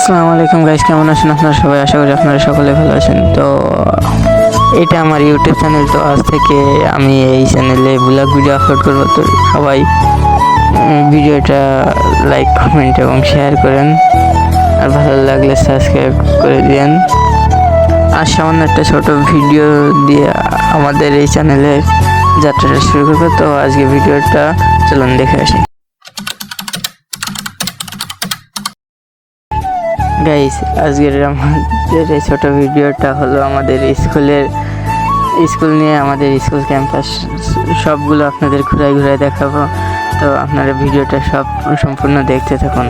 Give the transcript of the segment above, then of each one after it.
আসসালামু আলাইকুম গাইস, কেমন আছেন আপনারা সবাই? আশা করি আপনারা সকলে ভালো আছেন। তো এটা আমার ইউটিউব চ্যানেল। তো আজ থেকে আমি এই চ্যানেলে ব্লগ ভিডিও আপলোড করব। তো সবাই ভিডিওটা লাইক, কমেন্ট এবং শেয়ার করেন, আর ভালো লাগলে সাবস্ক্রাইব করে দিন। আর সামান্য একটা ছোট ভিডিও দিয়ে আমাদের এই চ্যানেলের যাত্রাটা শুরু করবো। তো আজকে ভিডিওটা চলুন দেখে আসি। গাইস, আজকের আমাদের এই ছোট ভিডিওটা হলো আমাদের স্কুল নিয়ে। আমাদের স্কুল ক্যাম্পাস সবগুলো আপনাদের ঘুরাই দেখাবো। তো আপনারা ভিডিওটা সম্পূর্ণ দেখতে থাকুন।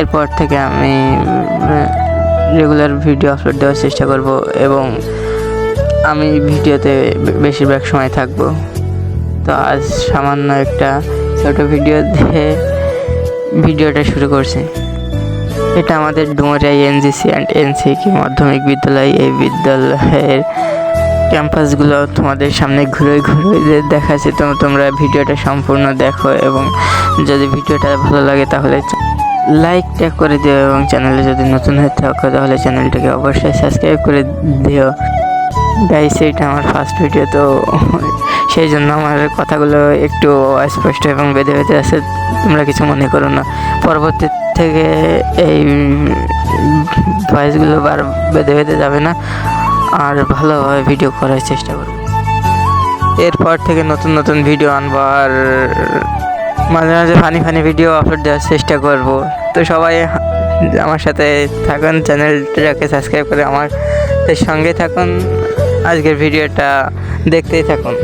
এরপর থেকে আমি রেগুলার ভিডিও আপলোড দেওয়ার চেষ্টা করব এবং আমি ভিডিওতে বেশিরভাগ সময় থাকবো। তো আজ সামান্য একটা ছোট ভিডিও দিয়ে ভিডিওটা শুরু করছি। এটা আমাদের ডুমুরিয়া এনজিসি অ্যান্ড এনসিকি মাধ্যমিক বিদ্যালয়। এই বিদ্যালয়ের ক্যাম্পাসগুলো তোমাদের সামনে ঘুরে দেখাচ্ছি। তোমরা ভিডিওটা সম্পূর্ণ দেখো এবং যদি ভিডিওটা ভালো লাগে তাহলে লাইকটা করে দিও এবং চ্যানেলে যদি নতুন হয়ে থাকো তাহলে চ্যানেলটাকে অবশ্যই সাবস্ক্রাইব করে দিও। গাইস, এটা আমার ফার্স্ট ভিডিও, তো সেই জন্য আমার কথাগুলো একটু অস্পষ্ট এবং বেঁধে আছে। তোমরা কিছু মনে করো না। পরবর্তী থেকে এই ভয়েসগুলো বেঁধে যাবে না, আর ভালোভাবে ভিডিও করার চেষ্টা করব। এরপর থেকে নতুন ভিডিও আনবো, আর মাঝে মাঝে ফানি ভিডিও আপলোড দেওয়ার চেষ্টা করব। তো সবাই আমার সাথে থাকুন, চ্যানেলটাকে সাবস্ক্রাইব করে আমার সঙ্গে থাকুন। আজকের ভিডিওটা দেখতেই থাকুন।